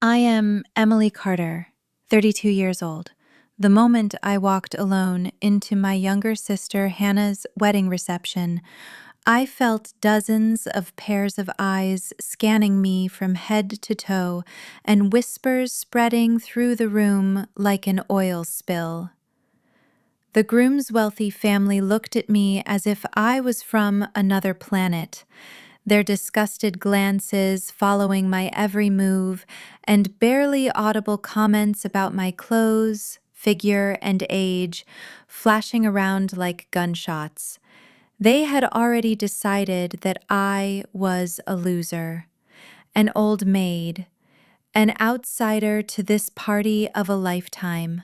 I am Emily Carter, 32 years old. The moment I walked alone into my younger sister Hannah's wedding reception, I felt dozens of pairs of eyes scanning me from head to toe and whispers spreading through the room like an oil spill. The groom's wealthy family looked at me as if I was from another planet, their disgusted glances following my every move, and barely audible comments about my clothes, figure, and age flashing around like gunshots. They had already decided that I was a loser, an old maid, an outsider to this party of a lifetime,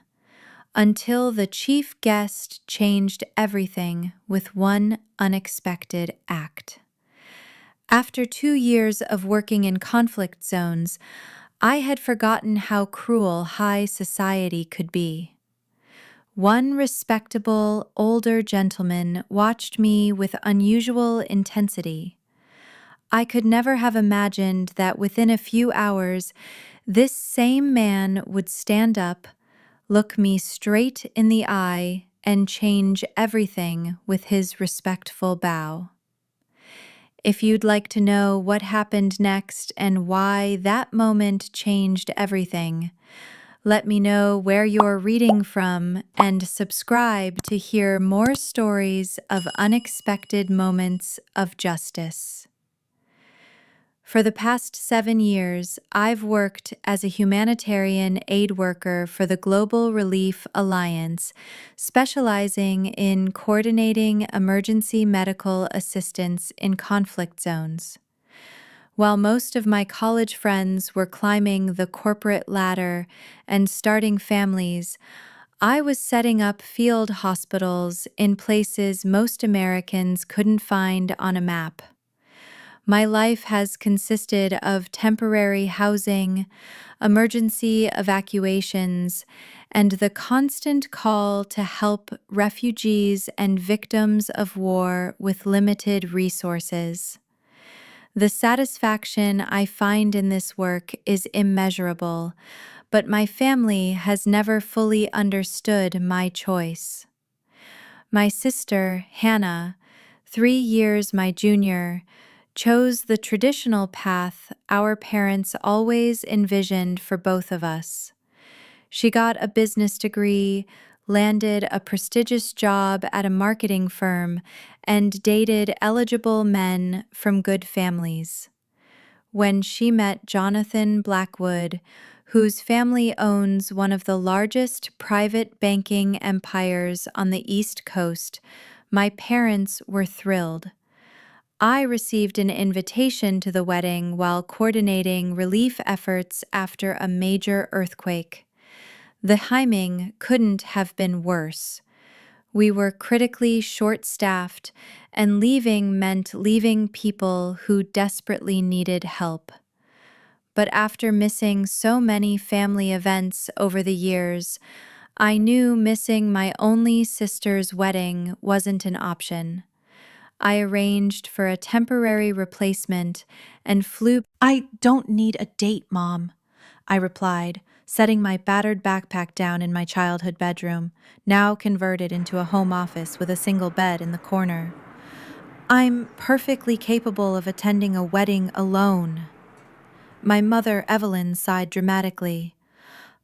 until the chief guest changed everything with one unexpected act. After 2 years of working in conflict zones, I had forgotten how cruel high society could be. One respectable, older gentleman watched me with unusual intensity. I could never have imagined that within a few hours, this same man would stand up, look me straight in the eye, and change everything with his respectful bow. If you'd like to know what happened next and why that moment changed everything, let me know where you're reading from and subscribe to hear more stories of unexpected moments of justice. For the past 7 years, I've worked as a humanitarian aid worker for the Global Relief Alliance, specializing in coordinating emergency medical assistance in conflict zones. While most of my college friends were climbing the corporate ladder and starting families, I was setting up field hospitals in places most Americans couldn't find on a map. My life has consisted of temporary housing, emergency evacuations, and the constant call to help refugees and victims of war with limited resources. The satisfaction I find in this work is immeasurable, but my family has never fully understood my choice. My sister, Hannah, 3 years my junior, chose the traditional path our parents always envisioned for both of us. She got a business degree, landed a prestigious job at a marketing firm, and dated eligible men from good families. When she met Jonathan Blackwood, whose family owns one of the largest private banking empires on the East Coast, my parents were thrilled. I received an invitation to the wedding while coordinating relief efforts after a major earthquake. The timing couldn't have been worse. We were critically short-staffed, and leaving meant leaving people who desperately needed help. But after missing so many family events over the years, I knew missing my only sister's wedding wasn't an option. I arranged for a temporary replacement and flew. "I don't need a date, Mom," I replied, setting my battered backpack down in my childhood bedroom, now converted into a home office with a single bed in the corner. "I'm perfectly capable of attending a wedding alone." My mother, Evelyn, sighed dramatically.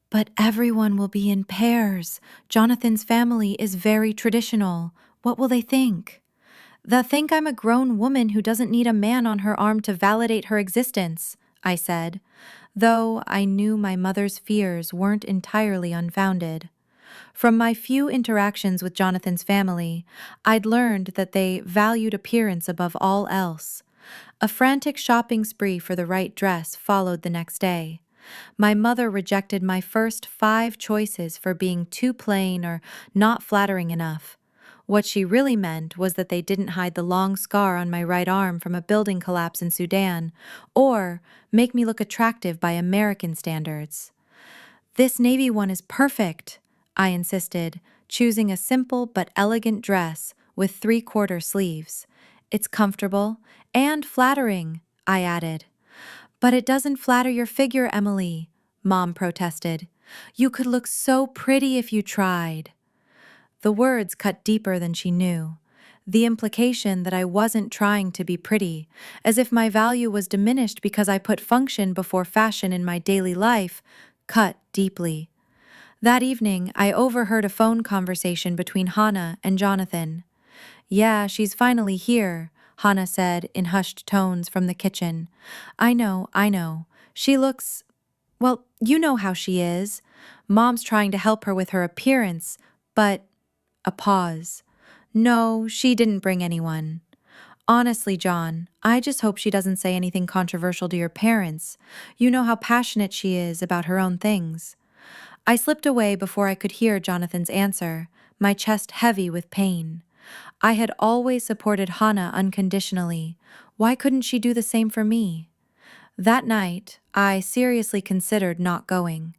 "But everyone will be in pairs. Jonathan's family is very traditional. What will they think?" "They'll think I'm a grown woman who doesn't need a man on her arm to validate her existence," I said, though I knew my mother's fears weren't entirely unfounded. From my few interactions with Jonathan's family, I'd learned that they valued appearance above all else. A frantic shopping spree for the right dress followed the next day. My mother rejected my first 5 choices for being too plain or not flattering enough. What she really meant was that they didn't hide the long scar on my right arm from a building collapse in Sudan, or make me look attractive by American standards. "This navy one is perfect," I insisted, choosing a simple but elegant dress with 3/4 sleeves. "It's comfortable and flattering," I added. "But it doesn't flatter your figure, Emily," Mom protested. You could look so pretty if you tried. The words cut deeper than she knew. The implication that I wasn't trying to be pretty, as if my value was diminished because I put function before fashion in my daily life, cut deeply. That evening, I overheard a phone conversation between Hannah and Jonathan. Yeah, she's finally here, Hannah said in hushed tones from the kitchen. I know. She looks, well, you know how she is. Mom's trying to help her with her appearance, but... A pause. No, she didn't bring anyone. Honestly, John, I just hope she doesn't say anything controversial to your parents. You know how passionate she is about her own things. I slipped away before I could hear Jonathan's answer, my chest heavy with pain. I had always supported Hannah unconditionally. Why couldn't she do the same for me? That night, I seriously considered not going.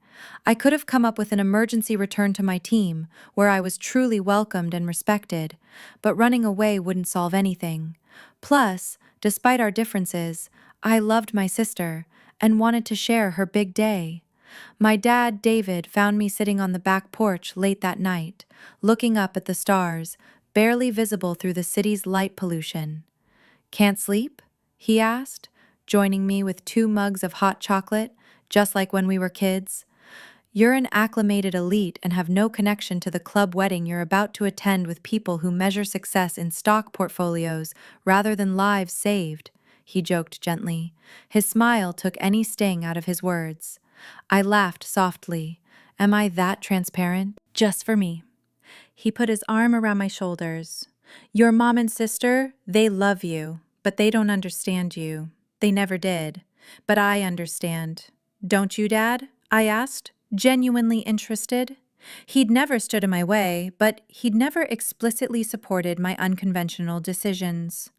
I could have come up with an emergency return to my team, where I was truly welcomed and respected, but running away wouldn't solve anything. Plus, despite our differences, I loved my sister and wanted to share her big day. My dad, David, found me sitting on the back porch late that night, looking up at the stars, barely visible through the city's light pollution. Can't sleep? He asked, joining me with 2 mugs of hot chocolate, just like when we were kids. You're an acclimated elite and have no connection to the club wedding you're about to attend with people who measure success in stock portfolios rather than lives saved, he joked gently. His smile took any sting out of his words. I laughed softly. Am I that transparent? Just for me. He put his arm around my shoulders. Your mom and sister, they love you, but they don't understand you. They never did. But I understand. Don't you, Dad? I asked, genuinely interested. He'd never stood in my way, but he'd never explicitly supported my unconventional decisions.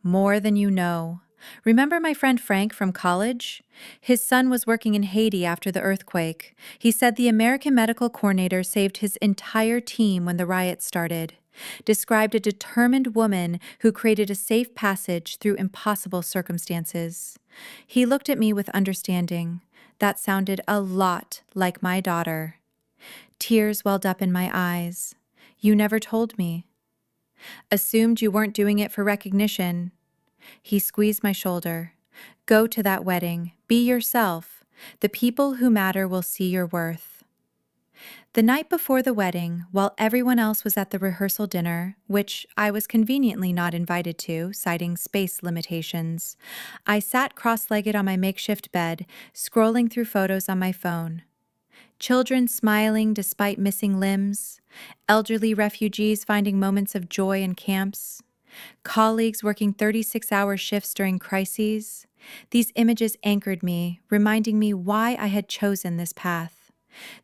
More than you know. Remember my friend Frank from college? His son was working in Haiti after the earthquake. He said the American medical coordinator saved his entire team when the riots started. Described a determined woman who created a safe passage through impossible circumstances. He looked at me with understanding. That sounded a lot like my daughter. Tears welled up in my eyes. You never told me. Assumed you weren't doing it for recognition. He squeezed my shoulder. Go to that wedding. Be yourself. The people who matter will see your worth. The night before the wedding, while everyone else was at the rehearsal dinner, which I was conveniently not invited to, citing space limitations, I sat cross-legged on my makeshift bed, scrolling through photos on my phone. Children smiling despite missing limbs, elderly refugees finding moments of joy in camps, colleagues working 36-hour shifts during crises. These images anchored me, reminding me why I had chosen this path.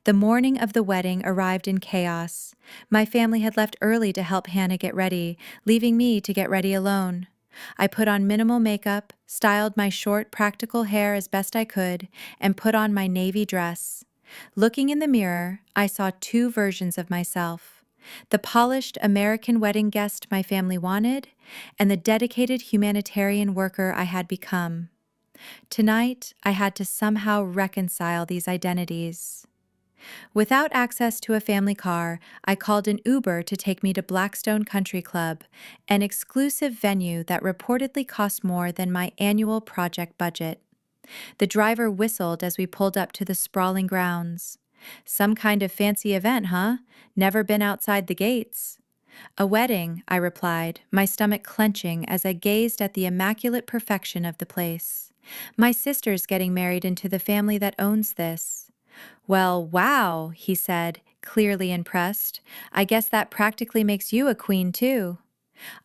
The morning of the wedding arrived in chaos. My family had left early to help Hannah get ready, leaving me to get ready alone. I put on minimal makeup, styled my short, practical hair as best I could, and put on my navy dress. Looking in the mirror, I saw 2 versions of myself. The polished American wedding guest my family wanted, and the dedicated humanitarian worker I had become. Tonight, I had to somehow reconcile these identities. Without access to a family car, I called an Uber to take me to Blackstone Country Club, an exclusive venue that reportedly cost more than my annual project budget. The driver whistled as we pulled up to the sprawling grounds. Some kind of fancy event, huh? Never been outside the gates. A wedding, I replied, my stomach clenching as I gazed at the immaculate perfection of the place. My sister's getting married into the family that owns this. Well, wow, he said, clearly impressed. I guess that practically makes you a queen, too.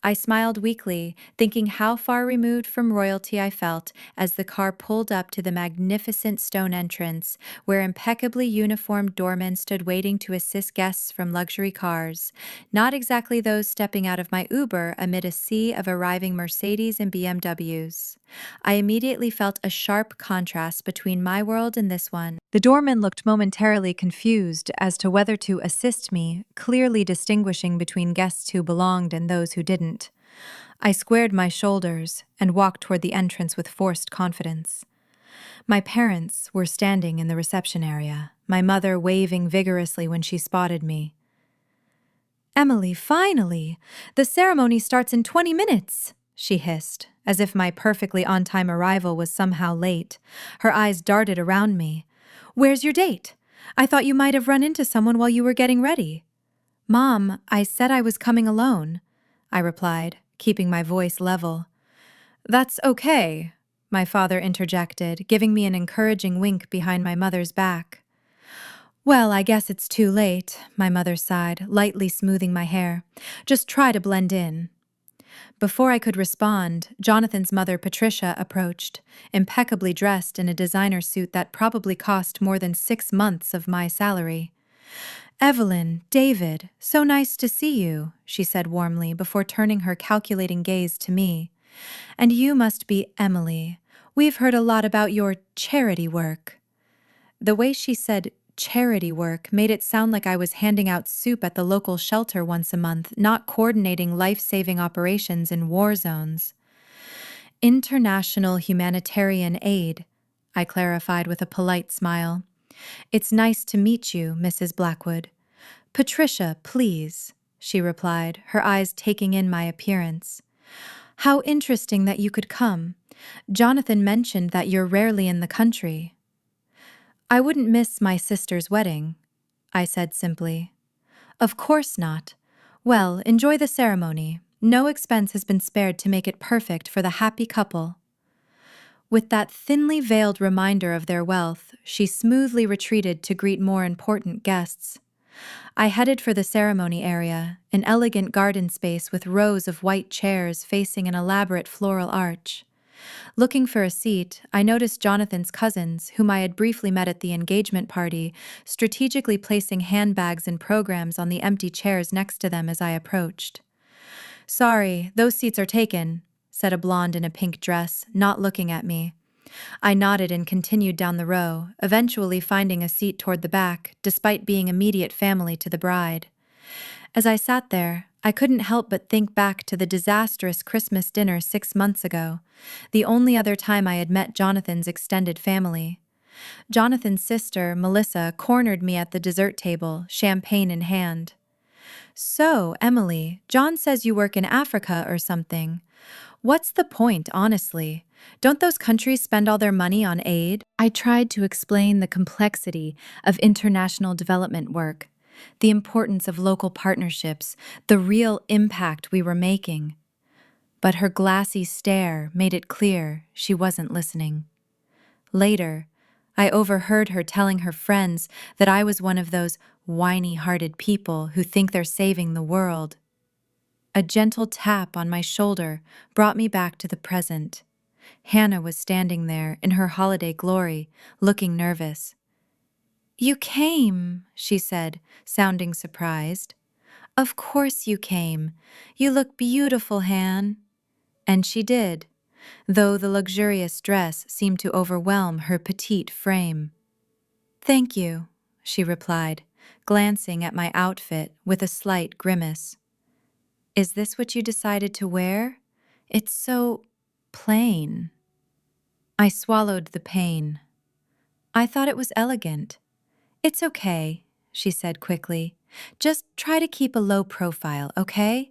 I smiled weakly, thinking how far removed from royalty I felt as the car pulled up to the magnificent stone entrance, where impeccably uniformed doormen stood waiting to assist guests from luxury cars, not exactly those stepping out of my Uber amid a sea of arriving Mercedes and BMWs. I immediately felt a sharp contrast between my world and this one. The doorman looked momentarily confused as to whether to assist me, clearly distinguishing between guests who belonged and those who didn't. I squared my shoulders and walked toward the entrance with forced confidence. My parents were standing in the reception area, my mother waving vigorously when she spotted me. "Emily, finally! The ceremony starts in 20 minutes!" she hissed, as if my perfectly on-time arrival was somehow late. Her eyes darted around me. "Where's your date? I thought you might have run into someone while you were getting ready." "Mom, I said I was coming alone," I replied, keeping my voice level. "That's okay," my father interjected, giving me an encouraging wink behind my mother's back. "Well, I guess it's too late," my mother sighed, lightly smoothing my hair. "Just try to blend in." Before I could respond, Jonathan's mother, Patricia, approached, impeccably dressed in a designer suit that probably cost more than 6 months of my salary. "Evelyn, David, so nice to see you," she said warmly before turning her calculating gaze to me. "And you must be Emily. We've heard a lot about your charity work." The way she said charity work made it sound like I was handing out soup at the local shelter once a month, not coordinating life-saving operations in war zones. "International humanitarian aid," I clarified with a polite smile. "It's nice to meet you, Mrs. Blackwood." "Patricia, please," she replied, her eyes taking in my appearance. "How interesting that you could come. Jonathan mentioned that you're rarely in the country." "I wouldn't miss my sister's wedding," I said simply. "Of course not. Well, enjoy the ceremony. No expense has been spared to make it perfect for the happy couple." With that thinly veiled reminder of their wealth, she smoothly retreated to greet more important guests. I headed for the ceremony area, an elegant garden space with rows of white chairs facing an elaborate floral arch. Looking for a seat, I noticed Jonathan's cousins, whom I had briefly met at the engagement party, strategically placing handbags and programs on the empty chairs next to them as I approached. "Sorry, those seats are taken," said a blonde in a pink dress, not looking at me. I nodded and continued down the row, eventually finding a seat toward the back, despite being immediate family to the bride. As I sat there, I couldn't help but think back to the disastrous Christmas dinner 6 months ago, the only other time I had met Jonathan's extended family. Jonathan's sister, Melissa, cornered me at the dessert table, champagne in hand. "So, Emily, John says you work in Africa or something. What's the point, honestly? Don't those countries spend all their money on aid?" I tried to explain the complexity of international development work, the importance of local partnerships, the real impact we were making. But her glassy stare made it clear she wasn't listening. Later, I overheard her telling her friends that I was one of those whiny-hearted people who think they're saving the world. A gentle tap on my shoulder brought me back to the present. Hannah was standing there in her holiday glory, looking nervous. "You came," she said, sounding surprised. "Of course you came. You look beautiful, Han." And she did, though the luxurious dress seemed to overwhelm her petite frame. "Thank you," she replied, glancing at my outfit with a slight grimace. "Is this what you decided to wear? It's so plain." I swallowed the pain. "I thought it was elegant." "It's okay," she said quickly. "Just try to keep a low profile, okay?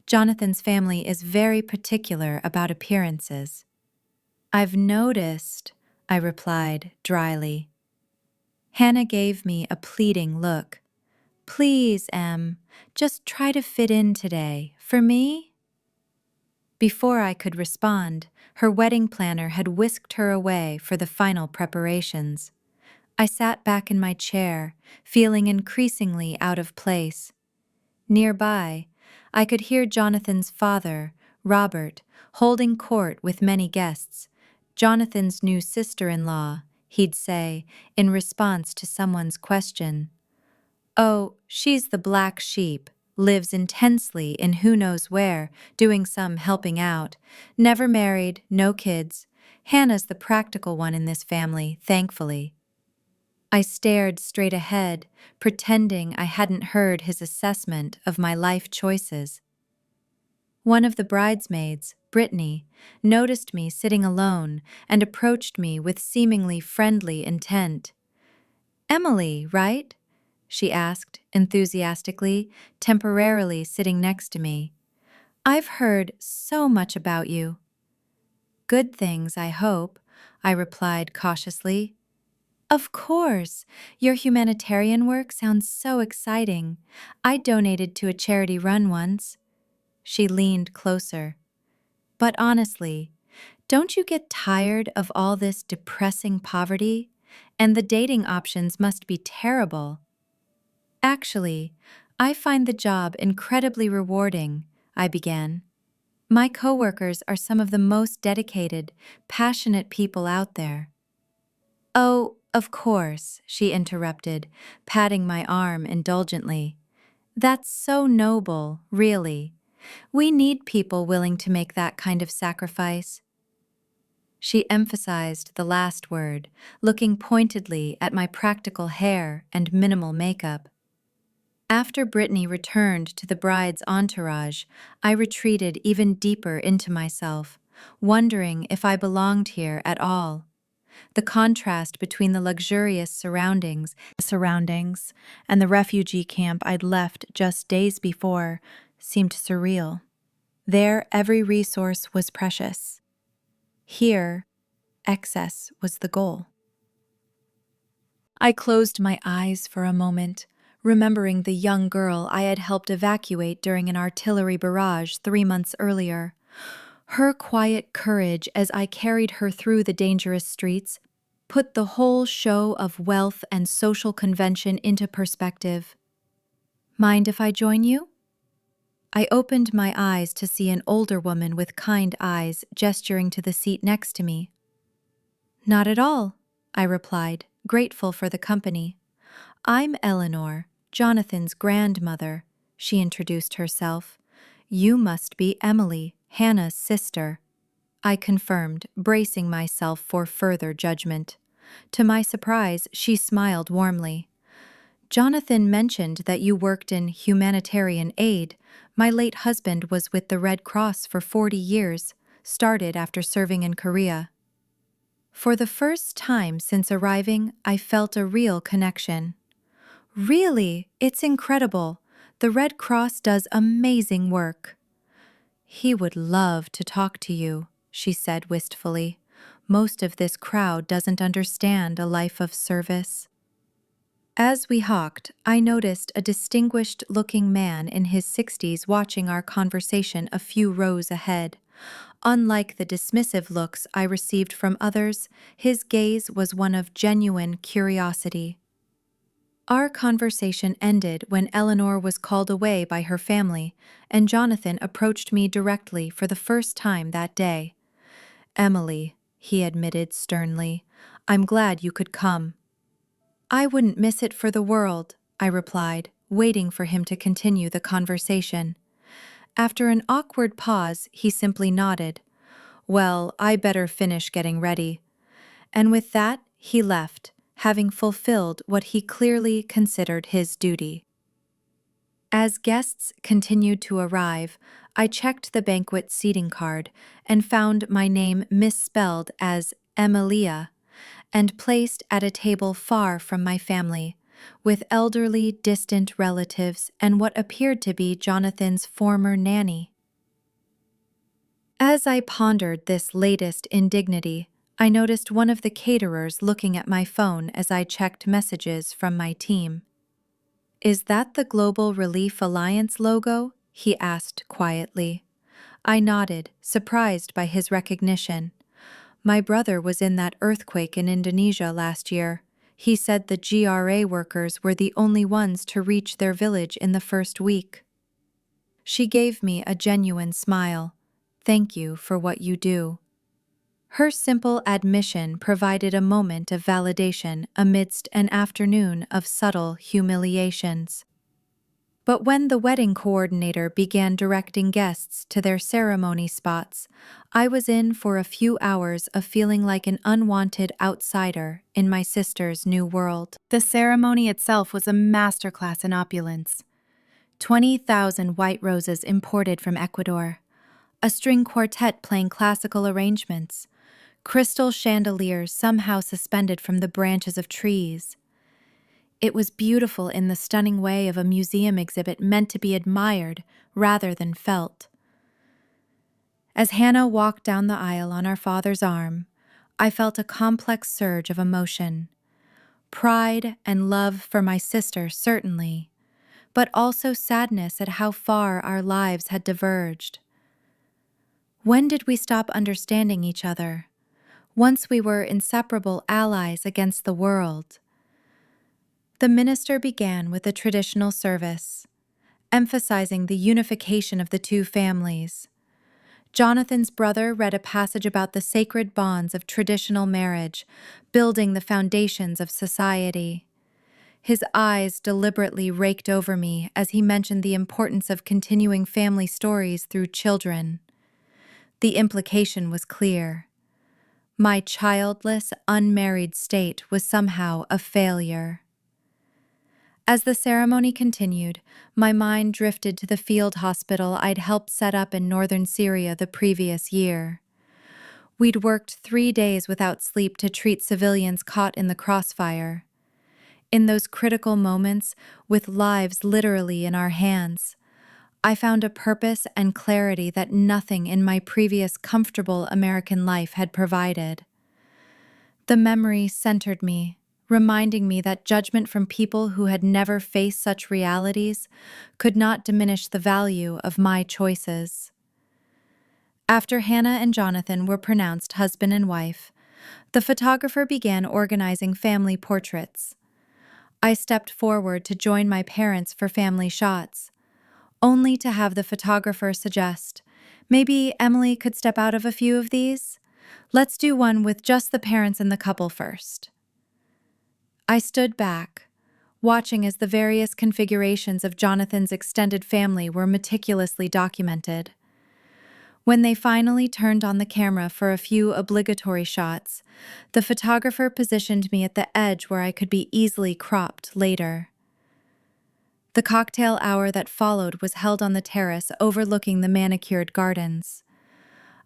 Jonathan's family is very particular about appearances." "I've noticed," I replied dryly. Hannah gave me a pleading look. "Please, Em, just try to fit in today. For me?" Before I could respond, her wedding planner had whisked her away for the final preparations. I sat back in my chair, feeling increasingly out of place. Nearby, I could hear Jonathan's father, Robert, holding court with many guests. Jonathan's new sister-in-law, he'd say, in response to someone's question. "Oh, she's the black sheep, lives intensely in who knows where, doing some helping out. Never married, no kids. Hannah's the practical one in this family, thankfully." I stared straight ahead, pretending I hadn't heard his assessment of my life choices. One of the bridesmaids, Brittany, noticed me sitting alone and approached me with seemingly friendly intent. "Emily, right?" she asked, enthusiastically, temporarily sitting next to me. "I've heard so much about you." "Good things, I hope," I replied cautiously. "Of course! Your humanitarian work sounds so exciting. I donated to a charity run once." She leaned closer. "But honestly, don't you get tired of all this depressing poverty? And the dating options must be terrible." "Actually, I find the job incredibly rewarding," I began. "My coworkers are some of the most dedicated, passionate people out there." "Oh, of course," she interrupted, patting my arm indulgently. "That's so noble, really. We need people willing to make that kind of sacrifice." She emphasized the last word, looking pointedly at my practical hair and minimal makeup. After Brittany returned to the bride's entourage, I retreated even deeper into myself, wondering if I belonged here at all. The contrast between the luxurious surroundings and the refugee camp I'd left just days before seemed surreal. There, every resource was precious. Here, excess was the goal. I closed my eyes for a moment, remembering the young girl I had helped evacuate during an artillery barrage 3 months earlier. Her quiet courage as I carried her through the dangerous streets put the whole show of wealth and social convention into perspective. "Mind if I join you?" I opened my eyes to see an older woman with kind eyes gesturing to the seat next to me. "Not at all," I replied, grateful for the company. "I'm Eleanor, Jonathan's grandmother," she introduced herself. "You must be Emily, Hannah's sister," I confirmed, bracing myself for further judgment. To my surprise, she smiled warmly. "Jonathan mentioned that you worked in humanitarian aid. My late husband was with the Red Cross for 40 years, started after serving in Korea." For the first time since arriving, I felt a real connection. "Really, it's incredible. The Red Cross does amazing work." "He would love to talk to you," she said wistfully. "Most of this crowd doesn't understand a life of service." As we hawked, I noticed a distinguished-looking man in his 60s watching our conversation a few rows ahead. Unlike the dismissive looks I received from others, his gaze was one of genuine curiosity. Our conversation ended when Eleanor was called away by her family, and Jonathan approached me directly for the first time that day. "Emily," he admitted sternly, "I'm glad you could come." "I wouldn't miss it for the world," I replied, waiting for him to continue the conversation. After an awkward pause, he simply nodded. "Well, I better finish getting ready." And with that, he left, having fulfilled what he clearly considered his duty. As guests continued to arrive, I checked the banquet seating card and found my name misspelled as Emilia and placed at a table far from my family, with elderly, distant relatives and what appeared to be Jonathan's former nanny. As I pondered this latest indignity, I noticed one of the caterers looking at my phone as I checked messages from my team. "Is that the Global Relief Alliance logo?" he asked quietly. I nodded, surprised by his recognition. "My brother was in that earthquake in Indonesia last year. He said the GRA workers were the only ones to reach their village in the first week." She gave me a genuine smile. "Thank you for what you do." Her simple admission provided a moment of validation amidst an afternoon of subtle humiliations. But when the wedding coordinator began directing guests to their ceremony spots, I was in for a few hours of feeling like an unwanted outsider in my sister's new world. The ceremony itself was a masterclass in opulence. 20,000 white roses imported from Ecuador, a string quartet playing classical arrangements, crystal chandeliers somehow suspended from the branches of trees. It was beautiful in the stunning way of a museum exhibit meant to be admired rather than felt. As Hannah walked down the aisle on our father's arm, I felt a complex surge of emotion. Pride and love for my sister, certainly, but also sadness at how far our lives had diverged. When did we stop understanding each other? Once we were inseparable allies against the world. The minister began with a traditional service, emphasizing the unification of the two families. Jonathan's brother read a passage about the sacred bonds of traditional marriage, building the foundations of society. His eyes deliberately raked over me as he mentioned the importance of continuing family stories through children. The implication was clear. My childless, unmarried state was somehow a failure. As the ceremony continued, my mind drifted to the field hospital I'd helped set up in northern Syria the previous year. We'd worked 3 days without sleep to treat civilians caught in the crossfire. In those critical moments, with lives literally in our hands, I found a purpose and clarity that nothing in my previous comfortable American life had provided. The memory centered me, reminding me that judgment from people who had never faced such realities could not diminish the value of my choices. After Hannah and Jonathan were pronounced husband and wife, the photographer began organizing family portraits. I stepped forward to join my parents for family shots, only to have the photographer suggest, maybe Emily could step out of a few of these? Let's do one with just the parents and the couple first. I stood back, watching as the various configurations of Jonathan's extended family were meticulously documented. When they finally turned on the camera for a few obligatory shots, the photographer positioned me at the edge where I could be easily cropped later. The cocktail hour that followed was held on the terrace overlooking the manicured gardens.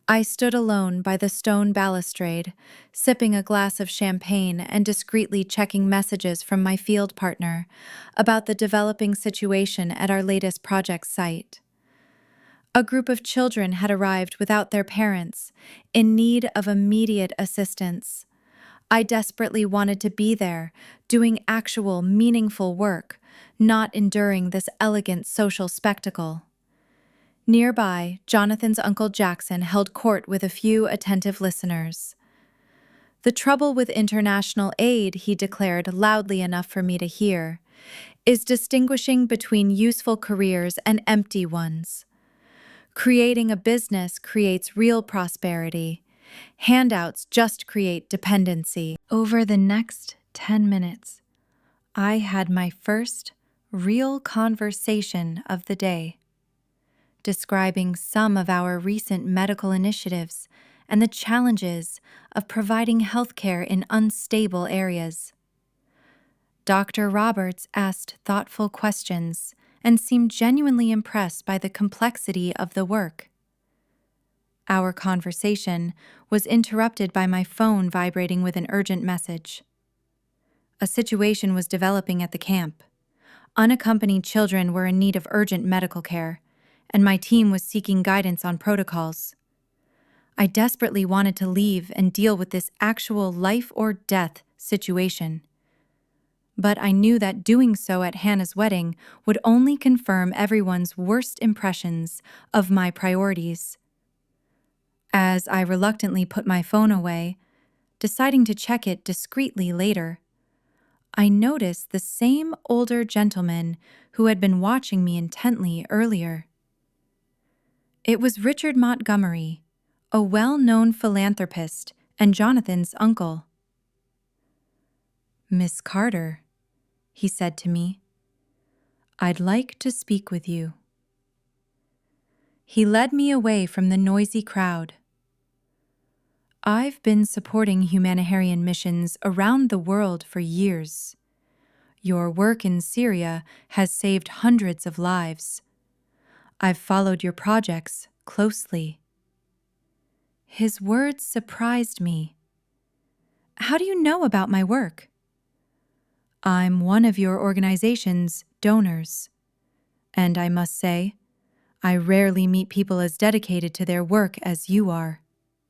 I stood alone by the stone balustrade, sipping a glass of champagne and discreetly checking messages from my field partner about the developing situation at our latest project site. A group of children had arrived without their parents, in need of immediate assistance. I desperately wanted to be there, doing actual, meaningful work, not enduring this elegant social spectacle. Nearby, Jonathan's Uncle Jackson held court with a few attentive listeners. The trouble with international aid, he declared loudly enough for me to hear, is distinguishing between useful careers and empty ones. Creating a business creates real prosperity. Handouts just create dependency. Over the next 10 minutes, I had my first real conversation of the day, describing some of our recent medical initiatives and the challenges of providing healthcare in unstable areas. Dr. Roberts asked thoughtful questions and seemed genuinely impressed by the complexity of the work. Our conversation was interrupted by my phone vibrating with an urgent message. A situation was developing at the camp. Unaccompanied children were in need of urgent medical care, and my team was seeking guidance on protocols. I desperately wanted to leave and deal with this actual life or death situation. But I knew that doing so at Hannah's wedding would only confirm everyone's worst impressions of my priorities. As I reluctantly put my phone away, deciding to check it discreetly later, I noticed the same older gentleman who had been watching me intently earlier. It was Richard Montgomery, a well-known philanthropist and Jonathan's uncle. "Miss Carter," he said to me, "I'd like to speak with you." He led me away from the noisy crowd. "I've been supporting humanitarian missions around the world for years. Your work in Syria has saved hundreds of lives. I've followed your projects closely. His words surprised me. "How do you know about my work?" "I'm one of your organization's donors, and I must say, I rarely meet people as dedicated to their work as you are."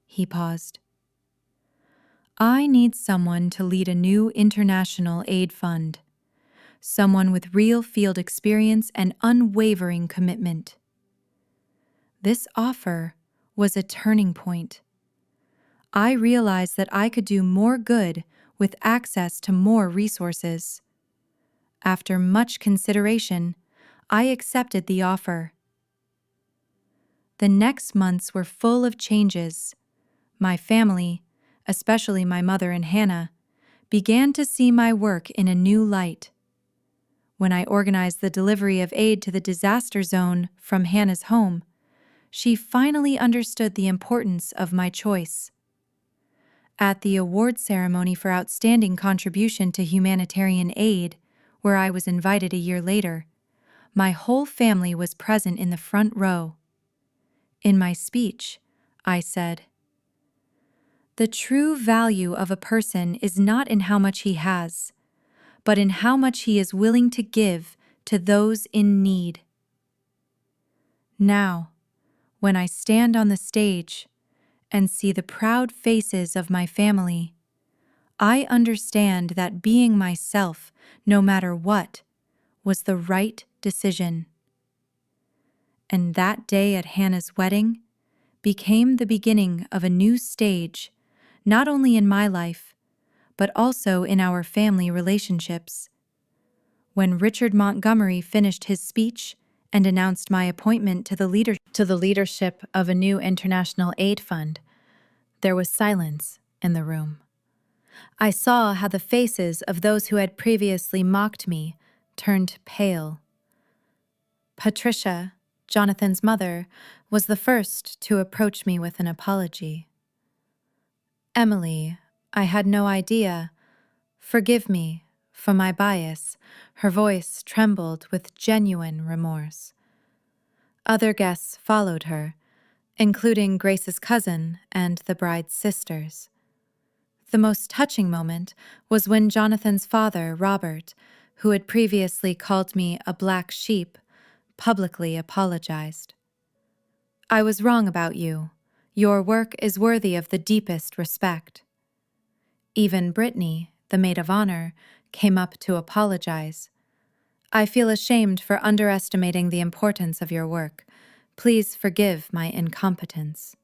He paused. "I need someone to lead a new international aid fund, someone with real field experience and unwavering commitment." This offer was a turning point. I realized that I could do more good with access to more resources. After much consideration, I accepted the offer. The next months were full of changes. My family, especially my mother and Hannah, began to see my work in a new light. When I organized the delivery of aid to the disaster zone from Hannah's home, she finally understood the importance of my choice. At the award ceremony for outstanding contribution to humanitarian aid, where I was invited a year later, my whole family was present in the front row. In my speech, I said, "The true value of a person is not in how much he has, but in how much he is willing to give to those in need." Now, when I stand on the stage and see the proud faces of my family, I understand that being myself, no matter what, was the right decision. And that day at Hannah's wedding became the beginning of a new stage, not only in my life, but also in our family relationships. When Richard Montgomery finished his speech and announced my appointment to the leadership of a new international aid fund, there was silence in the room. I saw how the faces of those who had previously mocked me turned pale. Patricia, Jonathan's mother, was the first to approach me with an apology. "Emily, I had no idea. Forgive me for my bias." Her voice trembled with genuine remorse. Other guests followed her, including Grace's cousin and the bride's sisters. The most touching moment was when Jonathan's father, Robert, who had previously called me a black sheep, publicly apologized. "I was wrong about you. Your work is worthy of the deepest respect." Even Brittany, the maid of honor, came up to apologize. "I feel ashamed for underestimating the importance of your work. Please forgive my incompetence."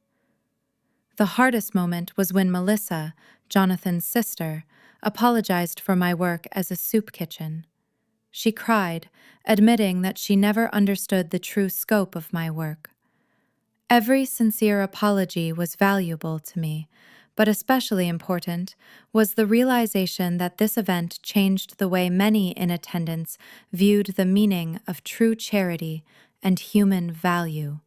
The hardest moment was when Melissa, Jonathan's sister, apologized for my work as a soup kitchen. She cried, admitting that she never understood the true scope of my work. Every sincere apology was valuable to me, but especially important was the realization that this event changed the way many in attendance viewed the meaning of true charity and human value.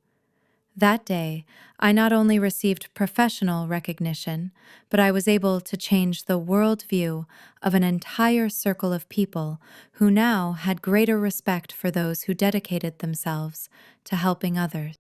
That day, I not only received professional recognition, but I was able to change the worldview of an entire circle of people who now had greater respect for those who dedicated themselves to helping others.